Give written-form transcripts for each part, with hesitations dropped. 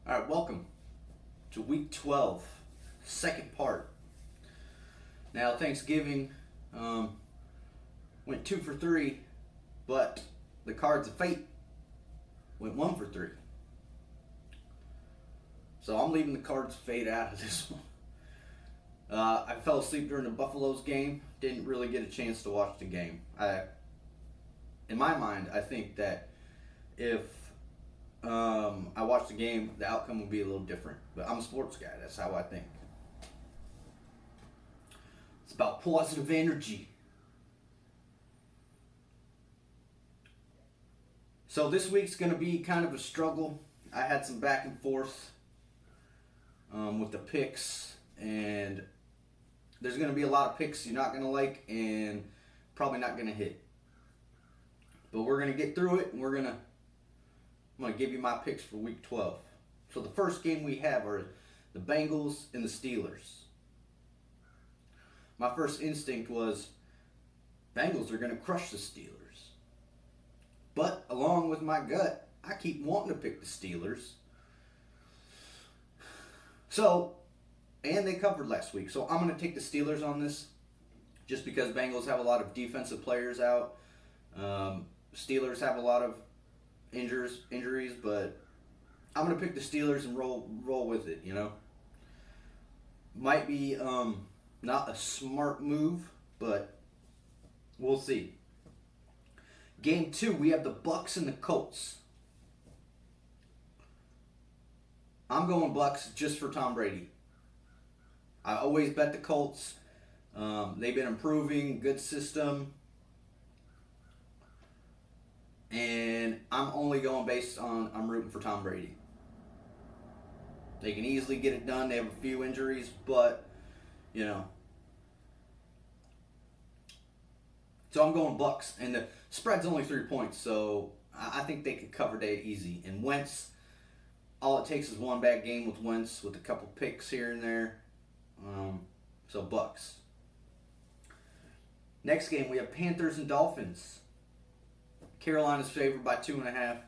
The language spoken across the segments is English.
All right, welcome to week 12, second part. Now, Thanksgiving went 2 for 3, but the cards of fate went 1 for 3. So I'm leaving the cards of fate out of this one. I fell asleep during the Buffaloes game. Didn't really get a chance to watch the game. In my mind, I think that if I watched the game, the outcome would be a little different. But I'm a sports guy. That's how I think. It's about positive energy. So this week's going to be kind of a struggle. I had some back and forth with the picks, and there's going to be a lot of picks you're not going to like and probably not going to hit. But we're going to get through it, and I'm going to give you my picks for week 12. So the first game we have are the Bengals and the Steelers. My first instinct was Bengals are going to crush the Steelers. But along with my gut, I keep wanting to pick the Steelers. So, and they covered last week. So I'm going to take the Steelers on this just because Bengals have a lot of defensive players out. Steelers have a lot of injuries, but I'm going to pick the Steelers and roll with it, Might be not a smart move, but we'll see. Game 2, we have the Bucs and the Colts. I'm going Bucs just for Tom Brady. I always bet the Colts. They've been improving, good system. And I'm only going based on I'm rooting for Tom Brady. They can easily get it done. They have a few injuries, but, So I'm going Bucs, and the spread's only 3 points, so I think they could cover that easy. And Wentz, all it takes is one bad game with Wentz with a couple picks here and there. So Bucs. Next game, we have Panthers and Dolphins. Carolina's favored by 2.5.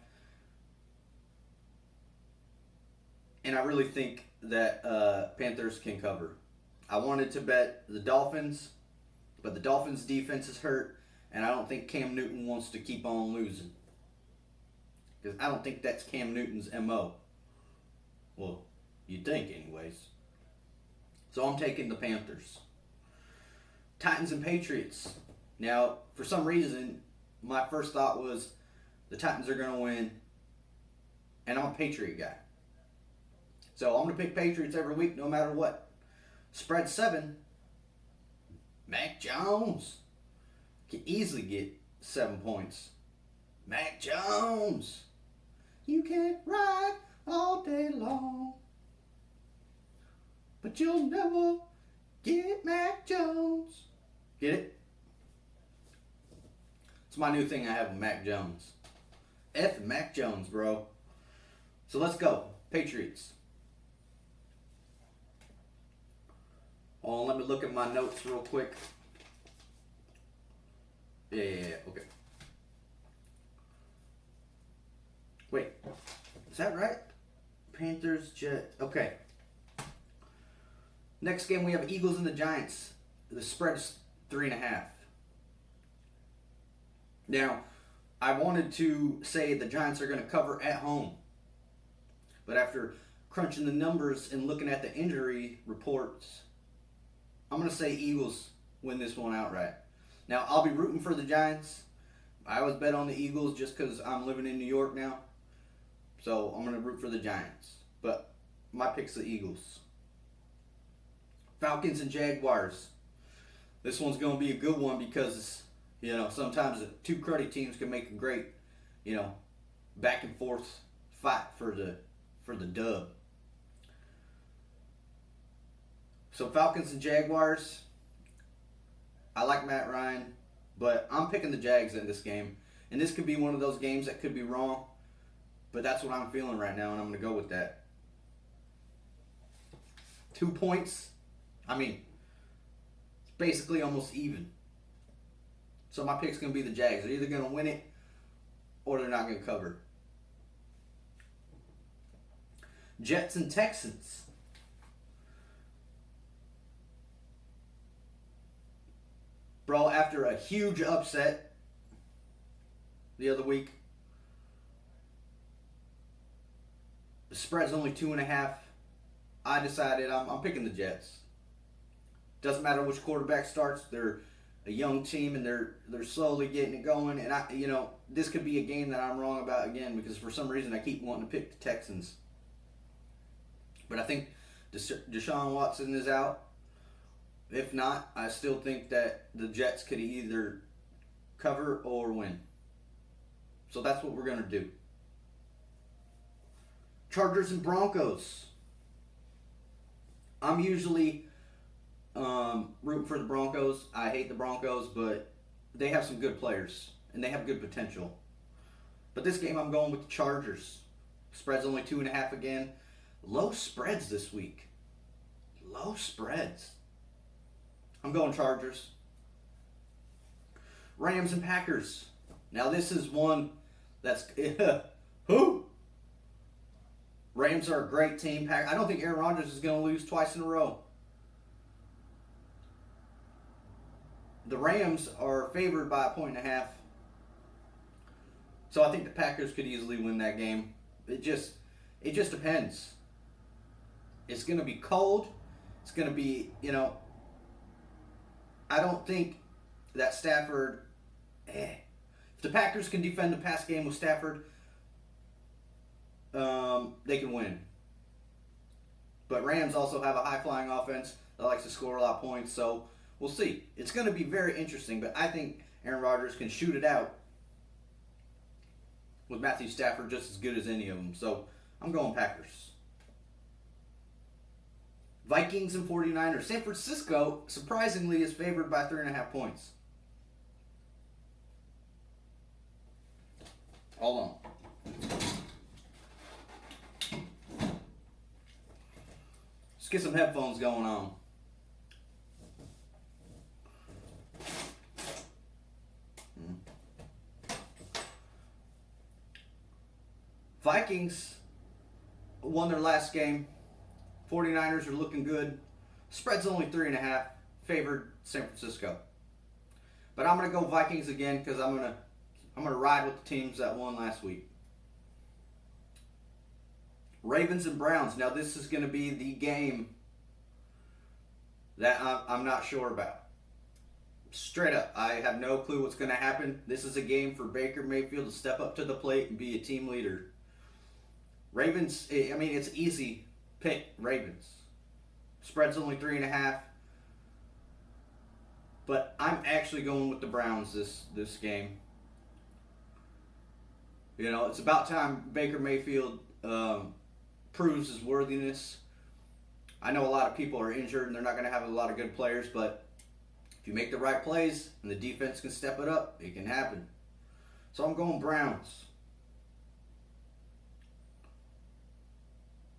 And I really think that Panthers can cover. I wanted to bet the Dolphins, but the Dolphins' defense is hurt, and I don't think Cam Newton wants to keep on losing. Because I don't think that's Cam Newton's MO. Well, you'd think anyways. So I'm taking the Panthers. Titans and Patriots. Now, for some reason, my first thought was the Titans are going to win, and I'm a Patriot guy. So I'm going to pick Patriots every week no matter what. Spread 7. Mac Jones can easily get 7 points. Mac Jones. You can ride all day long, but you'll never get Mac Jones. Get it? It's my new thing I have with Mac Jones. F Mac Jones, bro. So let's go. Patriots. Oh, let me look at my notes real quick. Yeah, okay. Wait, is that right? Panthers, Jets. Okay. Next game we have Eagles and the Giants. The spread's 3.5. Now, I wanted to say the Giants are going to cover at home. But after crunching the numbers and looking at the injury reports, I'm going to say Eagles win this one outright. Now, I'll be rooting for the Giants. I always bet on the Eagles just because I'm living in New York now. So I'm going to root for the Giants. But my pick's the Eagles. Falcons and Jaguars. This one's going to be a good one because, sometimes the two cruddy teams can make a great, back and forth fight for the dub. So Falcons and Jaguars. I like Matt Ryan, but I'm picking the Jags in this game. And this could be one of those games that could be wrong, but that's what I'm feeling right now, and I'm going to go with that. 2 points. It's basically almost even. So my pick's going to be the Jags. They're either going to win it or they're not going to cover. Jets and Texans. Bro, after a huge upset the other week, the spread's only 2.5. I decided I'm picking the Jets. Doesn't matter which quarterback starts. They're a young team and they're slowly getting it going. And this could be a game that I'm wrong about again because for some reason I keep wanting to pick the Texans. But I think Deshaun Watson is out. If not, I still think that the Jets could either cover or win. So that's what we're going to do. Chargers and Broncos. I'm usually rooting for the Broncos. I hate the Broncos, but they have some good players and they have good potential. But this game, I'm going with the Chargers. Spread's only 2.5 again. Low spreads this week. Low spreads. I'm going Chargers. Rams and Packers. Now this is one that's who? Rams are a great team. I don't think Aaron Rodgers is going to lose twice in a row. The Rams are favored by 1.5. So I think the Packers could easily win that game. It just depends. It's going to be cold. It's going to be, I don't think that Stafford, if the Packers can defend the pass game with Stafford, they can win. But Rams also have a high-flying offense that likes to score a lot of points, so we'll see. It's going to be very interesting, but I think Aaron Rodgers can shoot it out with Matthew Stafford just as good as any of them. So I'm going Packers. Vikings and 49ers. San Francisco, surprisingly, is favored by 3.5 points. Hold on. Let's get some headphones going on. Vikings won their last game. 49ers are looking good. Spread's only 3.5. Favored San Francisco. But I'm gonna go Vikings again because I'm gonna ride with the teams that won last week. Ravens and Browns. Now this is gonna be the game that I'm not sure about. Straight up, I have no clue what's gonna happen. This is a game for Baker Mayfield to step up to the plate and be a team leader. Ravens. I mean, it's easy. Pick Ravens. Spread's only 3.5. But I'm actually going with the Browns this game. It's about time Baker Mayfield proves his worthiness. I know a lot of people are injured and they're not going to have a lot of good players, but if you make the right plays and the defense can step it up, it can happen. So I'm going Browns.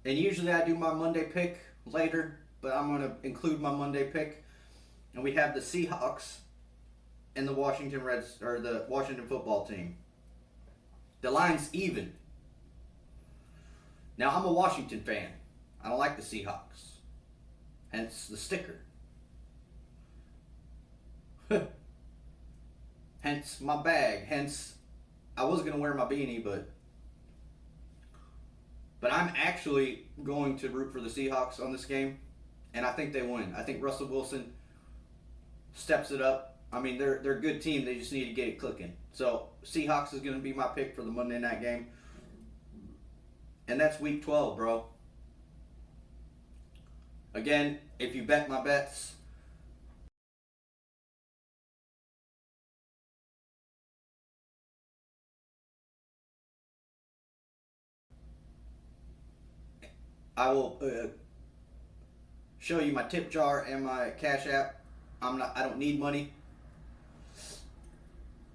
And usually I do my Monday pick later, but I'm going to include my Monday pick. And we have the Seahawks and the Washington football team. The line's even. Now I'm a Washington fan. I don't like the Seahawks. Hence the sticker. Hence my bag. Hence I was going to wear my beanie, but I'm actually going to root for the Seahawks on this game, and I think they win. I think Russell Wilson steps it up. I mean, they're a good team. They just need to get it clicking. So Seahawks is going to be my pick for the Monday night game, and that's Week 12, bro. Again, if you bet my bets, I will show you my tip jar and my Cash App. I don't need money,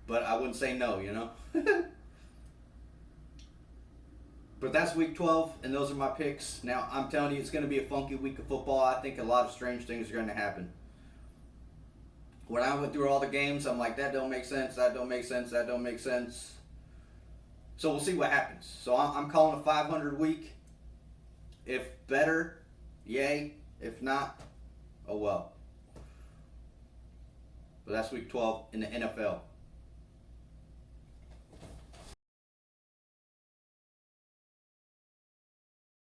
but I wouldn't say no, But that's Week 12, and those are my picks. Now, I'm telling you, it's going to be a funky week of football. I think a lot of strange things are going to happen. When I went through all the games, I'm like, that don't make sense, that don't make sense, that don't make sense. So we'll see what happens. So I'm calling a 500 week. If better, yay. If not, oh well. But that's week 12 in the NFL.